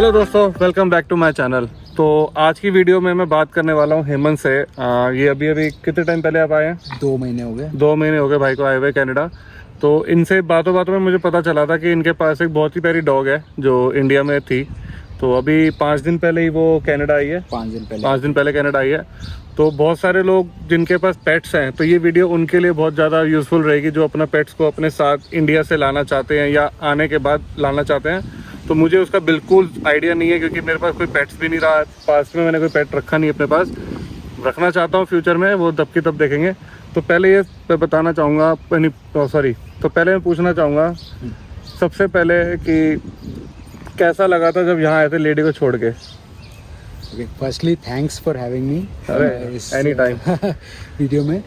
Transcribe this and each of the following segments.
Hello दोस्तों, welcome back to my channel. तो आज की वीडियो में मैं बात करने वाला हूँ हेमंत से। ये अभी कितने टाइम पहले आप आए हैं? 2 महीने हो गए। 2 महीने हो गए भाई को आए हुए कनाडा। तो इनसे बातों बातों में मुझे पता चला था कि इनके पास एक बहुत ही प्यारी डॉग है जो इंडिया में थी। तो अभी 5 दिन पहले ही वो कनाडा आई है। 5 दिन पहले कनाडा आई है। तो बहुत सारे लोग जिनके पास पेट्स हैं, तो ये वीडियो उनके लिए बहुत ज़्यादा यूज़फुल रहेगी जो अपना पेट्स को अपने साथ इंडिया से लाना चाहते हैं या आने के बाद लाना चाहते हैं। तो मुझे उसका बिल्कुल आइडिया नहीं है क्योंकि मेरे पास कोई पेट्स भी नहीं रहा। पास में मैंने कोई पेट रखा नहीं अपने पास, रखना चाहता हूँ फ्यूचर में, वो तब की तब देखेंगे। तो पहले ये मैं बताना चाहूँगा, तो पहले मैं पूछना चाहूँगा सबसे पहले कि कैसा लगा था जब यहाँ आए थे लेडी को छोड़ के? Firstly thanks for having me any time video में।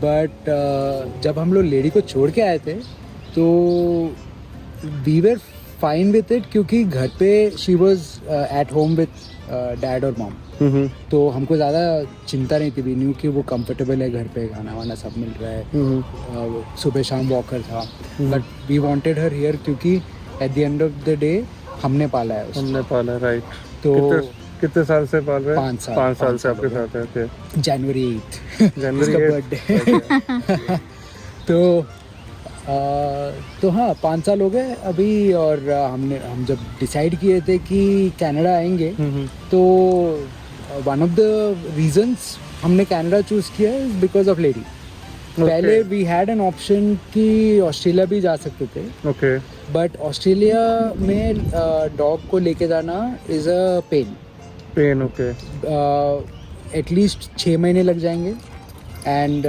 बट जब हम लोग लेडी को छोड़ के आए थे तो we were fine with it, क्योंकि घर पे she was at home with dad और मॉम। तो हमको ज़्यादा चिंता नहीं थी। वी न्यू कि वो कंफर्टेबल है घर पे, खाना वाना सब मिल रहा है, सुबह शाम वॉकर था। But we wanted her here क्योंकि at the end of the day हमने पाला है उसको। हमने पाला, राइट। तो कितने साल से पाल रहे हैं? 5 साल से आपके साथ है। ओके, जनवरी 8 उसका बर्थडे। तो हाँ, 5 साल हो गए अभी। और हम जब डिसाइड किए थे कि कनाडा आएंगे तो वन ऑफ द रीजंस हमने कनाडा चूज किया इज बिकॉज ऑफ लेडी। पहले वी हैड एन ऑप्शन कि ऑस्ट्रेलिया भी जा सकते थे। ओके। बट ऑस्ट्रेलिया में डॉग को लेके जाना is a pain. Okay. At least 6 महीने लग जाएंगे and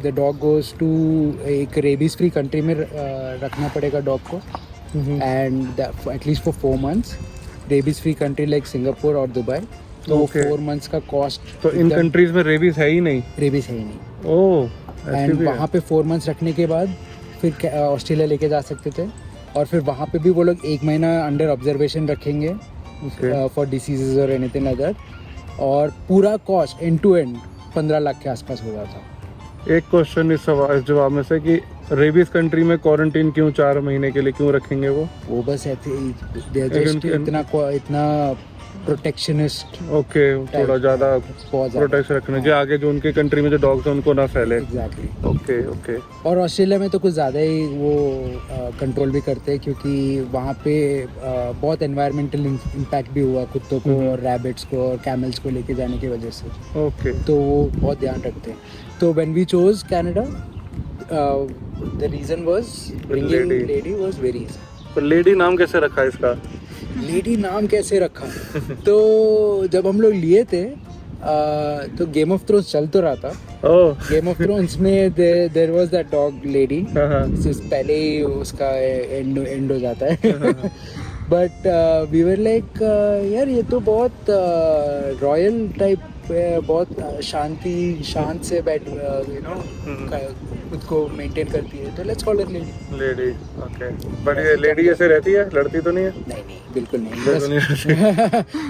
the dog goes to एक रेबीज फ्री कंट्री में रखना पड़ेगा डॉग को, and at least for 4 months। Rabies free country like Singapore और दुबई। तो 4 months का कॉस्ट। तो इन कंट्रीज में रेबीज है ही नहीं? रेबीज है ही नहीं। ओह। एंड वहाँ पे 4 months रखने के बाद फिर ऑस्ट्रेलिया लेके जा सकते थे। और फिर वहाँ पे भी वो लोग 1 महीना अंडर ऑब्जर्वेशन रखेंगे फॉर डिसीजेज और एनीथिंग लाइक दैट। और पूरा cost end to end 15 lakh के आसपास हो रहा था। एक क्वेश्चन इस जवाब में से कि रेबीज कंट्री में क्वारंटीन क्यों 4 महीने के लिए क्यों रखेंगे? वो बस ऐसे इतना प्रोटेक्शनिस्ट। ओके, थोड़ा ज़्यादा प्रोटेक्शन रखने जो आगे जो उनके कंट्री में जो डॉग्स हैं उनको ना फैले। एग्जैक्टली। ओके। और ऑस्ट्रेलिया में तो कुछ ज़्यादा ही वो कंट्रोल भी करते हैं क्योंकि वहाँ पे बहुत एनवायरमेंटल इम्पैक्ट भी हुआ कुत्तों को और रैबिट्स को और कैमल्स को लेके जाने की वजह से। ओके। तो वो बहुत ध्यान रखते हैं। तो when we chose Canada the reason was bringing Lady was very easy. तो लेडी नाम कैसे रखा इसका? लेडी नाम कैसे रखा? तो जब हम लोग लिए थे तो गेम ऑफ थ्रोन्स चल तो रहा था। गेम ऑफ थ्रोन्स में there was that dog Lady, पहले ही उसका एंड हो जाता है। बट वी वर लाइक यार ये तो बहुत रॉयल टाइप, बहुत शांत से बैठ खुद को मेंटेन करती है, तो let's call it lady. Okay. But ये लेडी ऐसे रहती है, लड़ती तो नहीं है? नहीं बिल्कुल नहीं।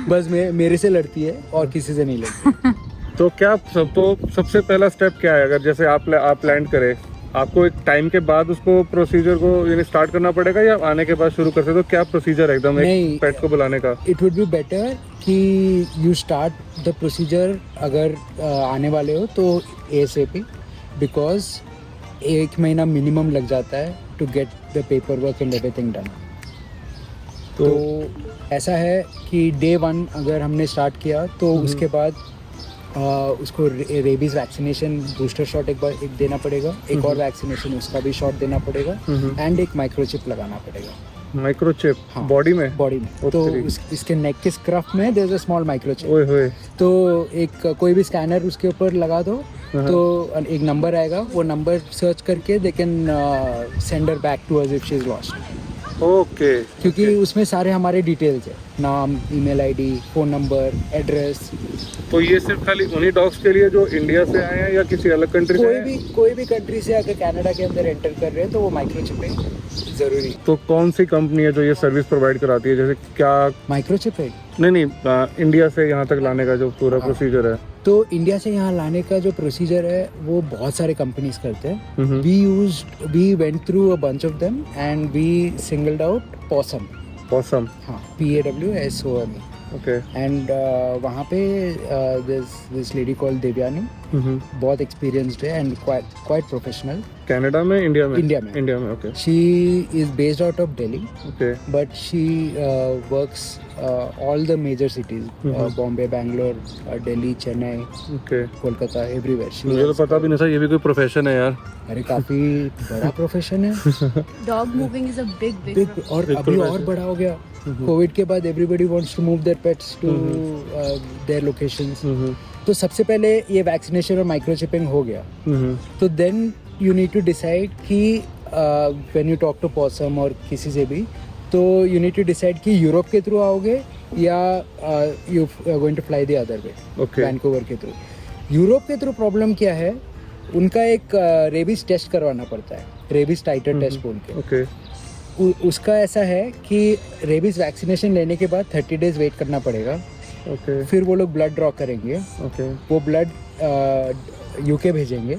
बस मेरे से लड़ती है और किसी से नहीं लड़ती। तो क्या सबसे पहला स्टेप क्या है? अगर जैसे आप लैंड करें, आपको एक टाइम के बाद उसको प्रोसीजर को यानी स्टार्ट करना पड़ेगा या आने के बाद शुरू कर सकते हो? क्या प्रोसीजर है एकदम एक पेट को बुलाने का? इट वुड बी बेटर कि यू स्टार्ट द प्रोसीजर अगर आने वाले हो तो ASAP, बिकॉज 1 महीना मिनिमम लग जाता है to get the paper work and everything done. तो ऐसा है कि डे 1 अगर हमने स्टार्ट किया तो उसके बाद उसको रेबीज वैक्सीनेशन बूस्टर शॉट एक देना पड़ेगा, एक और वैक्सीनेशन उसका भी शॉट देना पड़ेगा, एंड एक माइक्रोचिप लगाना पड़ेगा। माइक्रोचिप? हाँ, बॉडी में? तो इसके नेक के स्क्रफ में there is a small microchip. तो एक कोई भी स्कैनर उसके ऊपर लगा दो तो एक नंबर आएगा, वो नंबर सर्च करके they can send her back to us if she is lost. Okay. क्योंकि उसमें सारे हमारे डिटेल्स है, नाम, email ID, phone number, address. तो ये सिर्फ खाली उन्हीं डॉग्स के लिए जो इंडिया से आए हैं या किसी अलग कंट्री से? कोई भी कंट्री से अगर कनाडा के अंदर एंटर कर रहे हैं तो वो माइक्रोचिप है ज़रूरी। तो कौन सी कंपनी है जो ये सर्विस प्रोवाइड कराती है? जैसे क्या माइक्रोचिप है? नहीं, इंडिया से यहाँ तक लाने का जो पूरा प्रोसीजर है। तो इंडिया से यहाँ लाने का जो प्रोसीजर है वो बहुत सारे कंपनीज करते हैं। We went through a bunch of them and we singled out Pawsome. Possum. हाँ, PAWSOME. Okay. एंड वहाँ पे दिस लेडी कॉल देवयानी, बहुत एक्सपीरियंस्ड है एंड क्वाइट प्रोफेशनल. कनाडा में, इंडिया में? इंडिया में. इंडिया में. Okay. She is based out of Delhi, okay. but she works all the major cities, Bombay, Bangalore, Delhi, Chennai, okay. Kolkata, everywhere. She मुझे तो works. पता भी नहीं था ये भी कोई प्रोफेशन है यार. अरे काफी बड़ा प्रोफेशन है. Dog moving is a big big और Big अभी और profession. बड़ा हो गया. कोविड के बाद everybody wants to move their pets to their locations. तो सबसे पहले ये वैक्सीनेशन और माइक्रोचिपिंग हो गया. तो then you need to decide कि when you talk to possum और किसी से भी, तो यू नीड टू डिसाइड कि यूरोप के थ्रू आओगे या you are going to fly the other way, okay. Vancouver के थ्रू. यूरोप के थ्रू प्रॉब्लम क्या है, उनका एक रेबीज टेस्ट करवाना पड़ता है, रेबीज टाइटर टेस्ट बोल के. ओके. उसका ऐसा है कि रेबीज वैक्सीनेशन लेने के बाद 30 डेज वेट करना पड़ेगा. ओके. फिर वो लोग ब्लड ड्रॉ करेंगे. ओके. वो ब्लड यूके भेजेंगे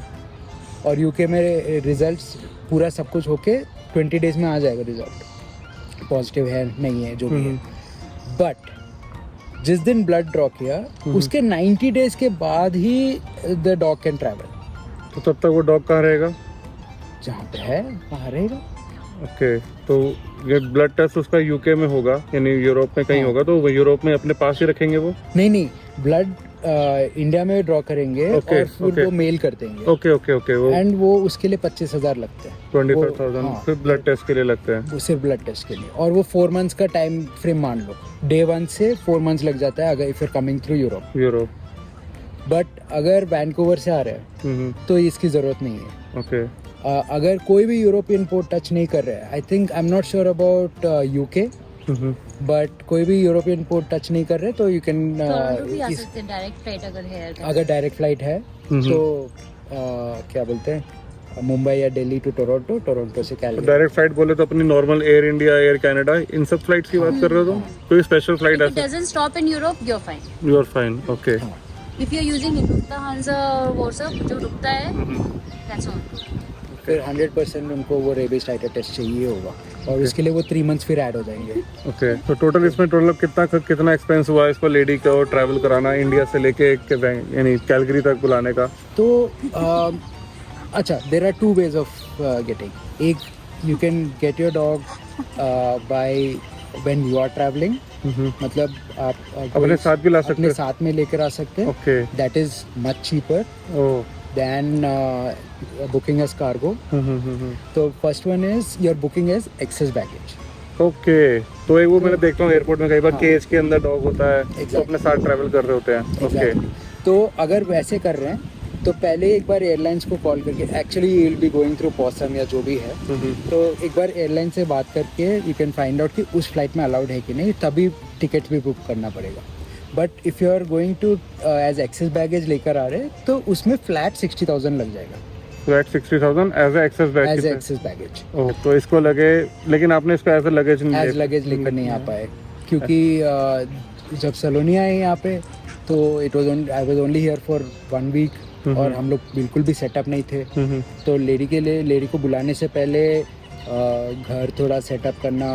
और यूके में रिजल्ट्स पूरा सब कुछ होके 20 डेज में आ जाएगा रिजल्ट, पॉजिटिव है नहीं है जो भी है. बट जिस दिन ब्लड ड्रॉ किया उसके 90 डेज के बाद ही द डॉग कैन ट्रैवल. तो तब तक वो डॉग कहाँ रहेगा? जहाँ पे है वहाँ रहेगा. ओके. तो ये ब्लड टेस्ट उसका यूके में होगा, यानी यूरोप में कहीं हाँ. होगा, तो वो यूरोप में अपने पास ही रखेंगे वो? नहीं, ब्लड इंडिया में ड्रॉ करेंगे Okay, और फिर okay. वो मेल कर देंगे. ओके. ओके. ओके. वो एंड वो उसके लिए 25,000 लगते हैं. 25,000 हाँ. फिर ब्लड टेस्ट के लिए लगते हैं. वो सिर्फ ब्लड टेस्ट के लिए. और वो 4 मंथ्स का टाइम फ्रेम मान लो, डे 1 से 4 मंथ्स लग जाता है अगर if your coming through Europe. Europe. But अगर वैंकूवर से आ रहे हैं तो इसकी ज़रूरत नहीं है. ओके. अगर कोई भी यूरोपियन पोर्ट टच नहीं कर रहा है, I think I am not sure about UK, but कोई भी यूरोपियन पोर्ट टच नहीं कर रहे तो यू कैन टोरंटो भी आ सकते हैं डायरेक्ट फ्लाइट अगर है तो. अगर डायरेक्ट फ्लाइट है तो क्या बोलते हैं, मुंबई या दिल्ली टू टोरंटो, टोरंटो से कैलगरी. डायरेक्ट फ्लाइट बोले तो अपनी normal Air India, Air Canada, इन सब फ्लाइट्स की बात कर रहे हो? तो कोई स्पेशल फ्लाइट If it ऐसा? doesn't stop in Europe, you're fine. You are fine. Okay. If you're using Lufthansa वो सब जो रुकता है, that's all. फिर 100% उनको वो रेबीज टाइटर टेस्ट चाहिए होगा और उसके लिए वो 3 मंथ्स फिर ऐड हो जाएंगे. ओके. तो टोटल इसमें टोटल कितना एक्सपेंस हुआ इसको लेडी को ट्रैवल कराना इंडिया से लेके यानी कैलगरी तक बुलाने का? तो अच्छा, there are 2 ways of getting. एक, you can get your dog by when you are travelling, मतलब आप अपने साथ भी ला सकते अपने हैं? साथ में लेकर आ सकते हैं. Okay. That is much cheaper oh. Then booking as cargo. तो first one is your booking as excess baggage. Okay. तो एक वो मैंने देखता हूँ एयरपोर्ट में कई बार हाँ. केज के अंदर डॉग होता है, तो Exactly. अपने साथ ट्रैवल कर रहे होते हैं. ओके. तो अगर वैसे कर रहे हैं तो पहले एक बार एयरलाइंस को कॉल करके, actually you will be going through POSSUM या जो भी है, तो एक बार एयरलाइन से बात करके यू कैन फाइंड आउट कि उस फ्लाइट में अलाउड है कि नहीं, तभी टिकट भी बुक करना पड़ेगा. But if you are going to as excess baggage लेकर आ रहे हैं तो उसमें फ्लैट 60,000 लग जाएगा flat 60,000 as excess baggage. As excess baggage. Oh, तो इसको लगे, लेकिन आपने इसको एज लगेज नहीं एज लगेज लेकर नहीं आ पाए क्योंकि जब सलोनी आए यहाँ पे तो I was only here for 1 week और हम लोग बिल्कुल भी सेटअप नहीं थे. तो लेडी को बुलाने से पहले घर थोड़ा सेटअप करना,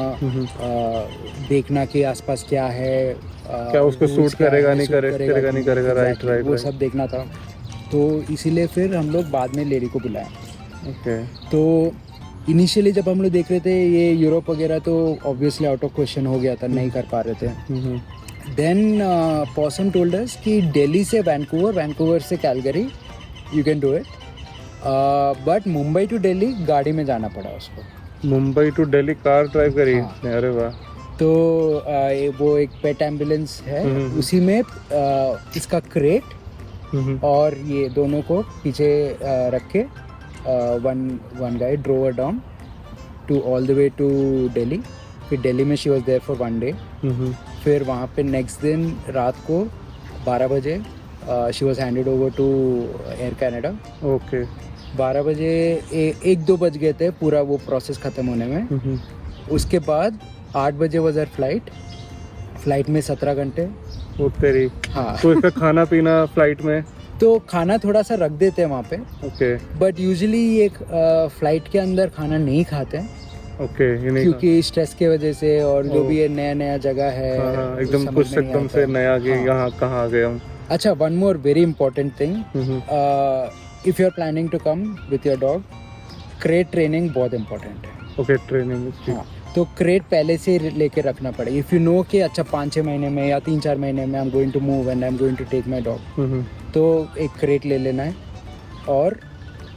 देखना कि आसपास क्या है, क्या उसको सूट करेगा नहीं करेगा. राइट. वो सब देखना था. तो इसीलिए फिर हम लोग बाद में लेडी को बुलाए. ओके. तो इनिशियली जब हम लोग देख रहे थे ये यूरोप वगैरह तो ऑब्वियसली आउट ऑफ क्वेश्चन हो गया था, नहीं कर पा रहे थे. देन पॉसम टोल्ड अस कि दिल्ली से वैंकूवर से Calgary you can do it, but Mumbai to Delhi गाड़ी में जाना पड़ा उसको. Mumbai to Delhi car drive करी? हाँ. अरे वाह. तो वो एक पेट एम्बुलेंस है, उसी में इसका क्रेट और ये दोनों को पीछे रख के one guy drove down to all the way to Delhi. फिर दिल्ली में she was there for 1 day. फिर वहाँ पे नेक्स्ट दिन रात को 12 बजे she was handed over to Air Canada. Okay. 12 बजे 1-2 बज गए थे पूरा वो प्रोसेस ख़त्म होने में. उसके बाद 8 बजे वॉज आवर फ्लाइट में 17 घंटे. वो तेरी. हाँ. तो इसका खाना पीना फ्लाइट में? तो खाना थोड़ा सा रख देते हैं वहाँ पे, ओके. बट यूजुअली एक फ्लाइट के अंदर खाना नहीं खाते हैं. ओके, ये नहीं क्योंकि स्ट्रेस के वजह से और जो भी ये नया नया जगह है हाँ, तो एकदम समझ कुछ में नहीं एकदम आता से है। नया कि हाँ। यहाँ कहाँ आ गए हम। अच्छा, one more very important thing, hmm, if you are planning to come with your dog, crate training बहुत इंपॉर्टेंट है। ओके, ट्रेनिंग इसकी। हाँ, तो क्रेट पहले से लेके रखना पड़ेगा। इफ़ यू नो कि अच्छा 5-6 महीने में या 3-4 महीने में I am going to move and I am going to take my dog, hmm, तो एक क्रेट ले लेना है और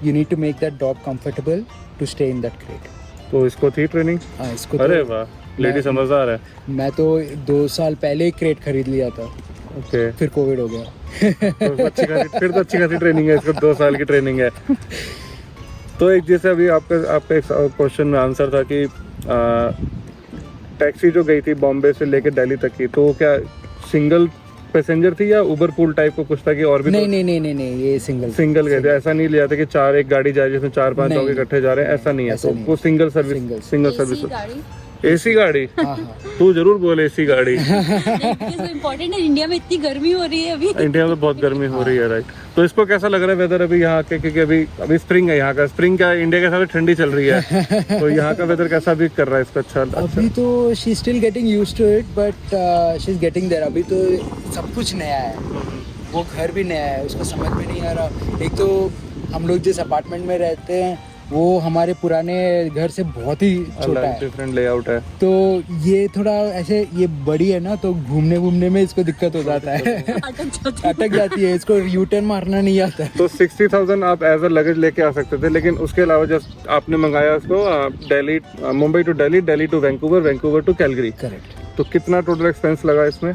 you need to make that dog comfortable to stay in that crate. तो इसको थी ट्रेनिंग? हाँ, इसको अरे तो वाह, लेडी समझदार है। मैं तो 2 साल पहले ही क्रेट खरीद लिया था, ओके, फिर कोविड हो गया। तो अच्छी खासी, फिर तो अच्छी खासी ट्रेनिंग है इसको, 2 साल की ट्रेनिंग है। तो एक जैसे अभी आपका एक क्वेश्चन में आंसर था कि टैक्सी जो गई थी बॉम्बे से लेके दिल्ली तक की, तो वो क्या सिंगल पैसेंजर थी या उबर पूल टाइप को कुछ था कि और भी? नहीं, ये सिंगल गए थे, ऐसा नहीं लिया था कि 4 एक गाड़ी जाए जिसमें 4-5 लोग इकट्ठे जा रहे हैं, ऐसा नहीं है। ऐसा तो नहीं वो single service, single AC service. गाड़ी एसी गाड़ी? हाँ। तू जरूर बोल एसी गाड़ी। इम्पोर्टेंट है, इंडिया में इतनी गर्मी हो रही है अभी। इंडिया में बहुत गर्मी हो रही है, राइट। तो इसको कैसा लग रहा है वेदर अभी यहाँ के, क्योंकि अभी स्प्रिंग है यहाँ का, स्प्रिंग क्या इंडिया के साथ ठंडी चल रही है, तो यहाँ का वेदर कैसा भी कर रहा है इसका? अच्छा अभी तो she still getting used to it, but she is getting there. अभी तो सब कुछ नया है, वो घर भी नया है, उसको समझ में नहीं आ रहा। एक तो हम लोग जिस अपार्टमेंट में रहते हैं वो हमारे पुराने घर से बहुत ही छोटा है, डिफरेंट लेआउट है। तो ये थोड़ा ऐसे, ये बड़ी है ना, तो घूमने में इसको दिक्कत हो जाता है। अटक जाती है, इसको यू टर्न मारना नहीं आता है। तो 60,000 आप एज अ लगेज लेके आ सकते थे, लेकिन उसके अलावा जस्ट आपने मंगाया उसको Delhi, Mumbai to Delhi, Delhi to Vancouver, Vancouver to Calgary. Correct. तो कितना टोटल एक्सपेंस लगा इसमें?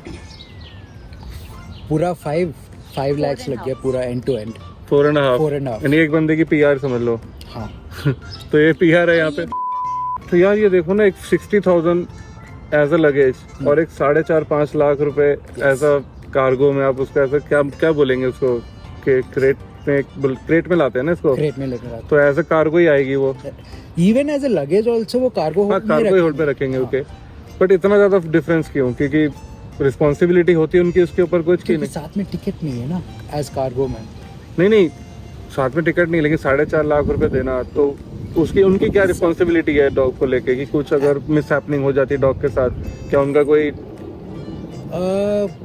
पूरा 5 lakhs लग गया, पूरा एंड टू एंड। 4.5 यानी एक बंदे की PR समझ लो। हाँ, तो ये PR है यहाँ पे। तो यार ये देखो ना, एक 60,000 एज अ लगेज और एक 4.5-5 लाख रुपए एज अ कार्गो में, आप उसको ऐसा क्या बोलेंगे उसको कि क्रेट में लाते हैं ना इसको, क्रेट में लेकर आते। तो एज अ कार्गो ही आएगी वो। Even as a luggage also वो कार्गो हाँ, कार्गो ही होल्ड पे रखेंगे, ओके। बट इतना ज्यादा डिफरेंस क्यों? क्योंकि रिस्पॉन्सिबिलिटी होती है उनकी उसके ऊपर कुछ की क्योंकि नहीं। साथ में टिकट नहीं है ना एज कार्गो में। नहीं, साथ में टिकट नहीं, लेकिन 4.5 लाख रुपए देना, तो उसकी उनकी क्या रिस्पॉन्सिबिलिटी है डॉग को लेके कि कुछ अगर मिस हैपनिंग हो जाती है डॉग के साथ, क्या उनका कोई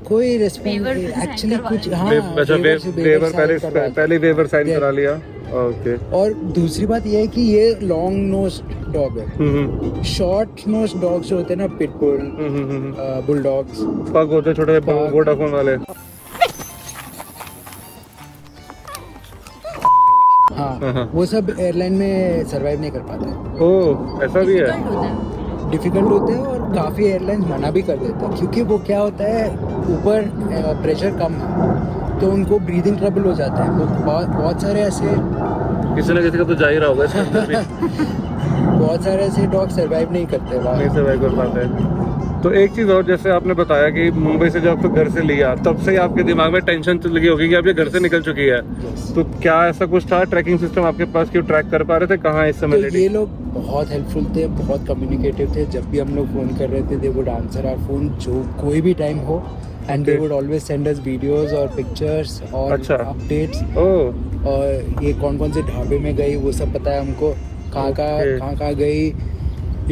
कोई Waiver एक्चुअली sign कुछ, करवा हाँ, अच्छा वेवर पहले वेवर साइन Yeah. करा लिया, ओके। और दूसरी बात ये है कि ये लॉन्ग नोज डॉग है। हम्म, शॉर्ट नोज डॉग्स जो होते हैं ना, पिटबुल, बुलडॉग्स, पग होते छोटे पग। वोडाफोन वाले। हाँ, वो सब एयरलाइन में सरवाइव नहीं कर पाते, ओह, ऐसा भी है। डिफिकल्ट होते हैं और काफ़ी एयरलाइंस मना भी कर देते हैं, क्योंकि वो क्या होता है, ऊपर प्रेशर कम है तो उनको ब्रीदिंग ट्रबल हो जाता है। वो बहुत सारे ऐसे, किसी ना किसी का तो जा ही रहा होगा इसके अंदर भी। बहुत सारे ऐसे डॉग सरवाइव नहीं करते वहाँ। नहीं सर्वाइव कर पाते हैं। तो एक चीज़ और, जैसे आपने बताया कि मुंबई से जब आपको घर से लिया, तब से ही आपके दिमाग में टेंशन लगी होगी कि अब ये घर से निकल चुकी है। तो क्या ऐसा कुछ था ट्रैकिंग सिस्टम आपके पास कि ट्रैक कर पा रहे थे कहाँ इस समय? तो ये लोग बहुत हेल्पफुल थे, बहुत कम्युनिकेटिव थे। जब भी हम लोग फ़ोन कर रहे थे, they would answer our phone, जो कोई भी टाइम हो, and they would always send us videos और पिक्चर्स और अच्छा। अपडेट्स। ओह, और ये कौन से ढाबे में गई वो सब पता है हमको, Okay. कहाँ गई।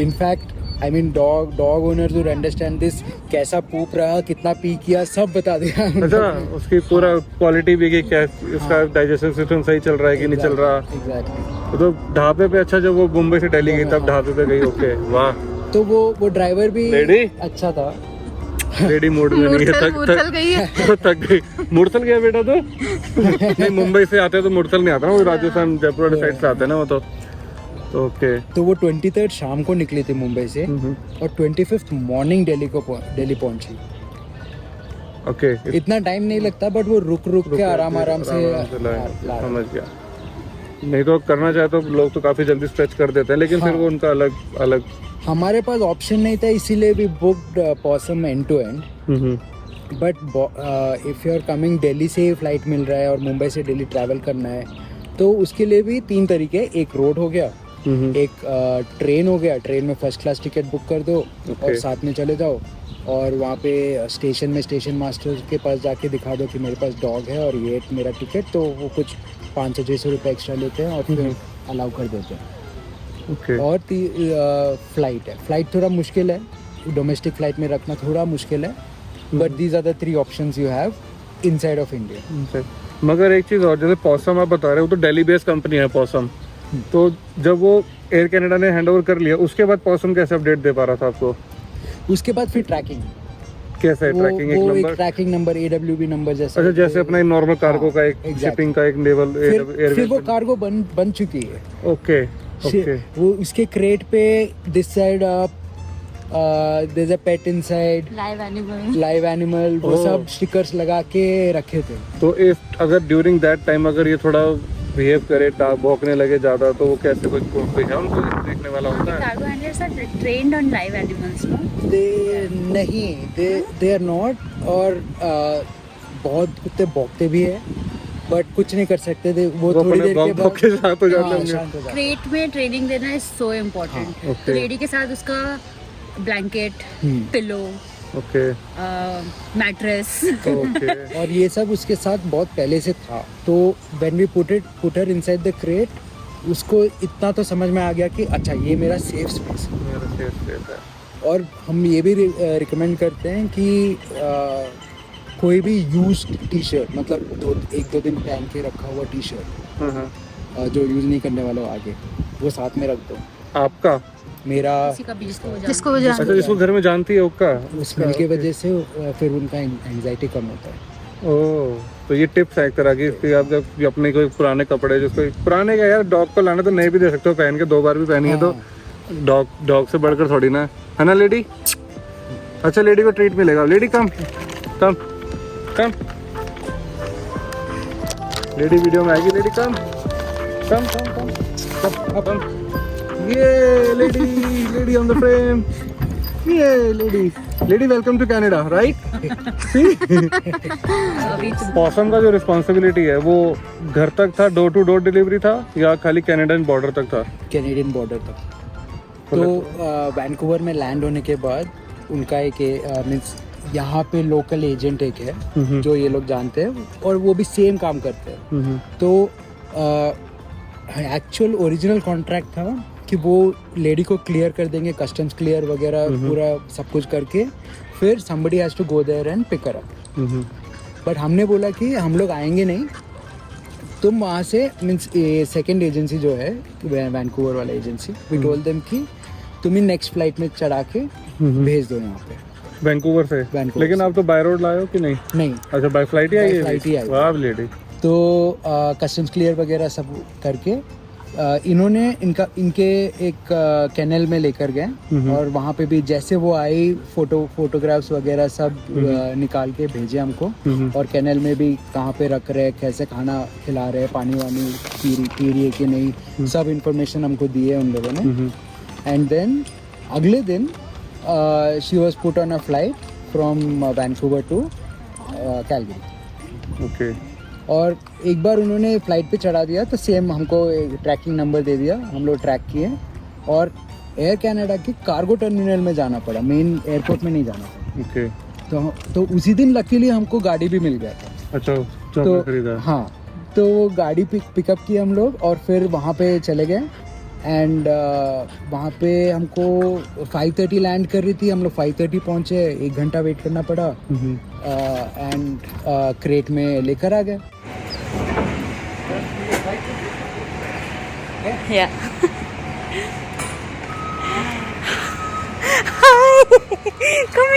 In fact I mean dog owners would understand this, कैसा पूप रहा, कितना पी किया, सब बता दिया। अच्छा, उसकी पूरा क्वालिटी भी कि क्या इसका डाइजेशन सिस्टम सही चल रहा है कि नहीं चल रहा। एग्जैक्टली। तो ढाबे पे, अच्छा जब वो मुंबई से दिल्ली गई तब ढाबे पे गई, ओके, वाह। तो वो ड्राइवर भी Lady? अच्छा था। लेडी मूड में नहीं है, मुरथल गई है। थक गई। मुरथल गया बेटा तो? नहीं, मुंबई से आते हैं तो मुरथल नहीं आता ना, वो राजस्थान जयपुर वाली साइड से आते हैं ना वो तो ओके। तो वो 23rd शाम को निकली थी मुंबई से और 25th मॉर्निंग दिल्ली पहुंची। ओके, इतना टाइम नहीं लगता, बट वो रुक के आराम से ला समझ गया। नहीं तो करना चाहे तो लोग तो काफी जल्दी स्ट्रेच कर देते हैं, लेकिन फिर वो उनका अलग हमारे पास ऑप्शन नहीं था, इसीलिए भी booked Pawsome end to end. But if you are coming, Delhi से फ्लाइट मिल रहा है और मुंबई से दिल्ली ट्रैवल करना है, तो उसके लिए भी 3 तरीके, एक रोड हो गया, एक ट्रेन हो गया, ट्रेन में फर्स्ट क्लास टिकट बुक कर दो और साथ में चले जाओ, और वहाँ पे स्टेशन में स्टेशन मास्टर के पास जाके दिखा दो कि मेरे पास डॉग है और ये मेरा टिकट, तो वो कुछ 500-600 रुपये एक्स्ट्रा लेते हैं और फिर अलाउ कर देते हैं। ओके और फ्लाइट है. फ्लाइट थोड़ा मुश्किल है, डोमेस्टिक फ्लाइट में रखना थोड़ा मुश्किल है, but these are the 3 options you have inside of India. मगर एक चीज़ और, जैसे पॉसम आप बता रहे हो तो दिल्ली बेस्ड कंपनी है पॉसम, तो जब वो एयर कनाडा ने हैंड ओवर कर लिया उसके बाद पॉसम कैसे अपडेट दे पा रहा था आपको? उसके बाद फिर ट्रैकिंग, कैसे ट्रैकिंग? एक वो एक number, tracking number AWB number जैसे. अच्छा जैसे अपना नॉर्मल कार्गो का एक exactly. शिपिंग का एक लेवल फिर वो कार्गो बन चुकी है. ओके ओके वो उसके क्रेट पे this side up there is a pet inside, live animal, वो Oh. सब स्टिकर्स लगा के रखे थे. तो इफ अगर ड्यूरिंग दैट टाइम अगर ये थोड़ा बिहेव करे, भौंकने लगे ज्यादा, तो वो कैसे, कोई है उनको देखने वाला होता है? Cargo handlers are trained on live animals, no? They are not. और बहुत कुत्ते भौंकते भी है, बट कुछ नहीं कर सकते थे. वो थोड़ी अपने देर के भौंक बाद के साथ हो जाते हाँ, होंगे। शांत हो जाते. क्रेट में ट्रेनिंग देना इज सो इम्पोर्टेंट. okay. तो लेडी के साथ उसका blanket, pillow, okay mattress, okay और ये सब उसके साथ बहुत पहले से था. तो when we put her inside the crate, उसको इतना तो समझ में आ गया कि अच्छा ये मेरा सेफ स्पेस है. मेरा सेफ स्पेस है. और हम ये भी रिकमेंड करते हैं कि कोई भी यूज्ड टी शर्ट, मतलब 1-2 दिन पहन के रखा हुआ टी शर्ट हाँ, हाँ. जो यूज़ नहीं करने वाला हो आगे, वो साथ में रख दो. आपका मेरा किसी का भी जिसको वो अच्छा, जिसको घर में जानती है उसका स्मेल की वजह से फिर उनका एंजाइटी कम होता है. ओह, तो ये टिप्स है एक तरह की इसकी. आप जब अपने कोई पुराने कपड़े, जिसको पुराने का यार डॉग को लाना तो नहीं भी दे सकते हो पहन के, 2 बार भी पहनी है तो डॉग से बढ़कर थोड़ी ना है ना लेडी. अच्छा लेडी को ट्रीट मिलेगा. Lady come come come, Lady video में आएगी. Lady come come come come come. ये लेडी ऑन द फ्रेम. ये Lady welcome to Canada, right? अभी पॉसम का जो रिस्पॉन्सिबिलिटी है वो घर तक था, डोर टू डोर डिलीवरी था या खाली कैनेडियन बॉर्डर तक था? कैनेडियन बॉर्डर तक. तो वैंकूवर में लैंड होने के बाद उनका एक मीन्स यहाँ पे लोकल एजेंट एक है जो ये लोग जानते हैं, और वो भी सेम काम करते हैं. तो एक्चुअल ओरिजिनल कॉन्ट्रैक्ट था कि वो लेडी को क्लियर कर देंगे, कस्टम्स क्लियर वगैरह पूरा सब कुछ करके, फिर somebody has to go there and pick her up. But हमने बोला कि हम लोग आएंगे नहीं, तुम वहाँ से मीन्स सेकेंड एजेंसी जो है वैंकूवर वाला एजेंसी, वी टोल्ड देम कि तुम ही नेक्स्ट फ्लाइट में चढ़ा के भेज दो यहाँ पे वैंकूवर से. लेकिन आप तो बाय रोड लाए हो कि नहीं? नहीं, अच्छा बाय फ्लाइट ही आई है. फ्लाइट ही आई. वाह लेडी. तो कस्टम्स क्लियर वगैरह सब करके इन्होंने इनके एक कैनल में लेकर गए, और वहाँ पे भी जैसे वो आई फोटोग्राफ्स वगैरह सब निकाल के भेजे हमको, और कैनल में भी कहाँ पे रख रहे, कैसे खाना खिला रहे, पानी वानी पी रही है कि नहीं, सब इंफॉर्मेशन हमको दिए उन लोगों ने. एंड देन अगले दिन she was put on a flight from Vancouver to Calgary. Okay. और एक बार उन्होंने फ्लाइट पे चढ़ा दिया तो सेम हमको एक ट्रैकिंग नंबर दे दिया, हम लोग ट्रैक किए, और एयर कनाडा के कार्गो टर्मिनल में जाना पड़ा, मेन एयरपोर्ट में नहीं जाना पड़ा. ओके. तो उसी दिन लकीली हमको गाड़ी भी मिल गया था. अच्छा तो खरीदा. हाँ, तो वो गाड़ी पिकअप किए हम लोग, और फिर वहाँ पे चले गए. एंड वहाँ पे हमको 5:30 लैंड कर रही थी, हम लोग 5:30 पहुँचे, 1 घंटा वेट करना पड़ा, एंड क्रेट में लेकर आ गए. Yeah. Hi. Come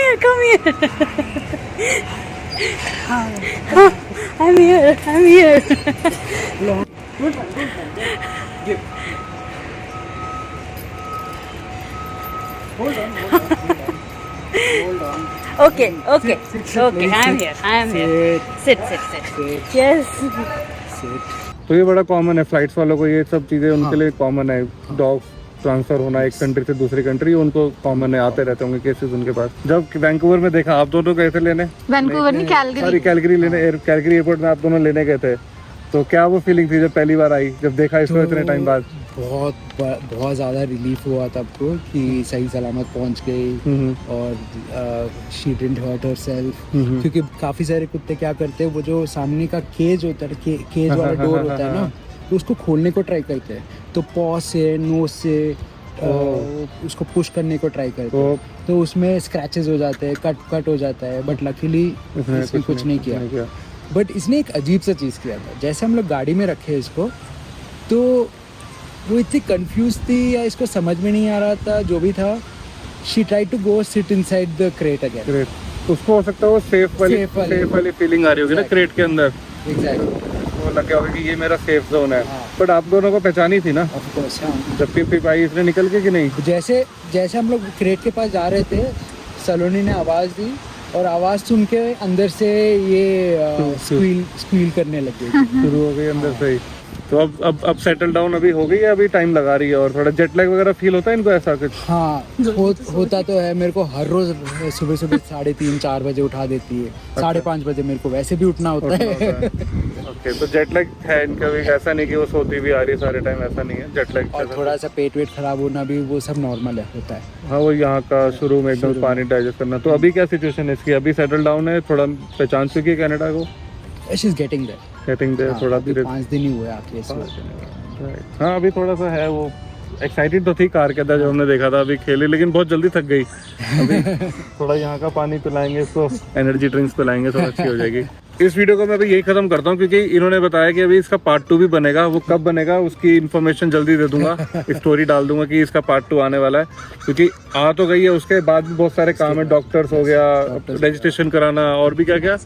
here. I'm here. Hold on. Okay. I'm here. Sit. Yes. तो ये बड़ा कॉमन है फ्लाइट्स वालों को, ये सब चीज़ें उनके लिए कॉमन है. डॉग ट्रांसफर होना एक कंट्री से दूसरी कंट्री, उनको कॉमन है, आते रहते होंगे केसेस उनके पास. जब वैंकूवर में देखा आप दोनों कैसे लेने, वैंकूवर नहीं, कैलगरी. कैलगरी लेने, कैलगरी एयरपोर्ट में आप दोनों लेने गए थे, तो क्या वो फीलिंग थी जब पहली बार आई, जब देखा इसको इतने टाइम बाद? बहुत ज़्यादा रिलीफ हुआ तब को कि सही सलामत पहुंच गई, और शी डिडंट हर्ट हरसेल्फ. क्योंकि काफ़ी सारे कुत्ते क्या करते हैं, वो जो सामने का केज होता है, केज वाला डोर होता है ना, तो उसको खोलने को ट्राई करते हैं, तो पॉ से नोज से उसको पुश करने को ट्राई करते हैं, तो उसमें स्क्रैचेस हो जाते हैं, कट हो जाता है, बट लकीली इसने कुछ नहीं किया। बट इसने एक अजीब सा चीज़ किया था, जैसे हम लोग गाड़ी में रखे इसको, तो वो इतनी कंफ्यूज थी या इसको समझ में नहीं आ रहा था, जो भी था, she try to go sit inside the crate again. उसको हो सकता है वो सेफ वाली फीलिंग आ रही होगी ना क्रेट के अंदर, एग्जैक्टली, वो लग गया होगा कि ये मेरा सेफ जोन है। हाँ। बट आप दोनों को पहचानी थी ना ऑफ कोर्स। हाँ, जब पिप आई इसने निकल के कि नहीं? जैसे जैसे हम लोग क्रेट के पास जा रहे थे, सलोनी ने आवाज़ दी और आवाज़ सुन के अंदर से ये स्क्वील करने लग गई। शुरू हो गई अंदर से ही। तो अब सेटल डाउन अभी हो गई है, अभी टाइम लगा रही है और थोड़ा जेट लैग वगैरह फील होता है इनको ऐसा कुछ? हाँ, होता तो है। मेरे को हर रोज सुबह 3:30-4 बजे उठा देती है। 5:30 बजे मेरे को वैसे भी उठना होता है। ओके, तो जेट लैग है इनका भी, ऐसा नहीं कि वो सोती भी आ रही है सारे टाइम, ऐसा नहीं है जेट लैग। और थोड़ा सा पेट वेट खराब होना भी वो सब नॉर्मल है, होता है। हाँ, वो यहाँ का शुरू में एकदम पानी डाइजेस्ट करना। तो अभी क्या सिचुएशन है इसकी? अभी सेटल डाउन है, थोड़ा पहचान चुकी है कनाडा को? She is getting there. थोड़ा धीरे 5 दिन ही हुए आके इसको। हाँ, अभी थोड़ा सा है वो। एक्साइटेड तो थी कार के अंदर जब हमने देखा था, अभी खेली, लेकिन बहुत जल्दी थक गई। अभी थोड़ा यहाँ का पानी पिलाएंगे इसको, एनर्जी ड्रिंक्स पिलाएंगे, थोड़ा अच्छी हो जाएगी। इस वीडियो को मैं अभी यही खत्म करता हूँ, क्योंकि इन्होंने बताया कि अभी इसका पार्ट 2 भी बनेगा। वो कब बनेगा उसकी इन्फॉर्मेशन जल्दी दे दूंगा, स्टोरी डाल दूंगा कि इसका पार्ट 2 आने वाला है। क्योंकि आ तो गई है, उसके बाद भी बहुत सारे काम है, डॉक्टर्स हो गया, रजिस्ट्रेशन कराना, और भी क्या क्या,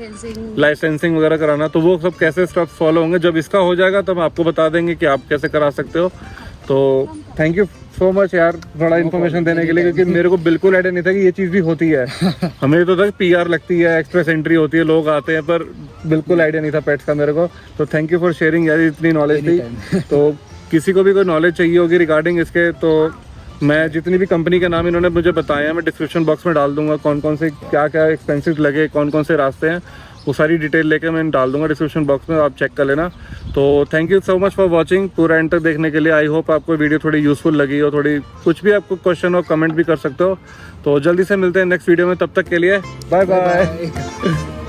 लाइसेंसिंग वगैरह कराना। तो वो सब कैसे स्टेप्स फॉलो होंगे, जब इसका हो जाएगा तब आपको बता देंगे कि आप कैसे करा सकते हो। तो थैंक यू सो मच यार, थोड़ा इन्फॉर्मेशन देने के लिए, क्योंकि मेरे को बिल्कुल आइडिया नहीं था कि ये चीज़ भी होती है। हमें तो तक PR लगती है, एक्सप्रेस एंट्री होती है, लोग आते हैं, पर बिल्कुल आइडिया नहीं था पेट्स का मेरे को। तो थैंक यू फॉर शेयरिंग यार, इतनी नॉलेज थी। तो किसी को भी कोई नॉलेज चाहिए होगी रिगार्डिंग इसके, तो मैं जितनी भी कंपनी के नाम इन्होंने मुझे बताए हैं, मैं डिस्क्रिप्शन बॉक्स में डाल दूंगा। कौन कौन से क्या क्या एक्सपेंसेस लगे, कौन कौन से रास्ते हैं, वो सारी डिटेल लेके मैं डाल दूंगा डिस्क्रिप्शन बॉक्स में, आप चेक कर लेना। तो thank you so much for watching, पूरा एंड तक देखने के लिए। आई होप आपको वीडियो थोड़ी यूजफुल लगी हो, थोड़ी कुछ भी आपको क्वेश्चन हो कमेंट भी कर सकते हो। तो जल्दी से मिलते हैं नेक्स्ट वीडियो में, तब तक के लिए बाय बाय।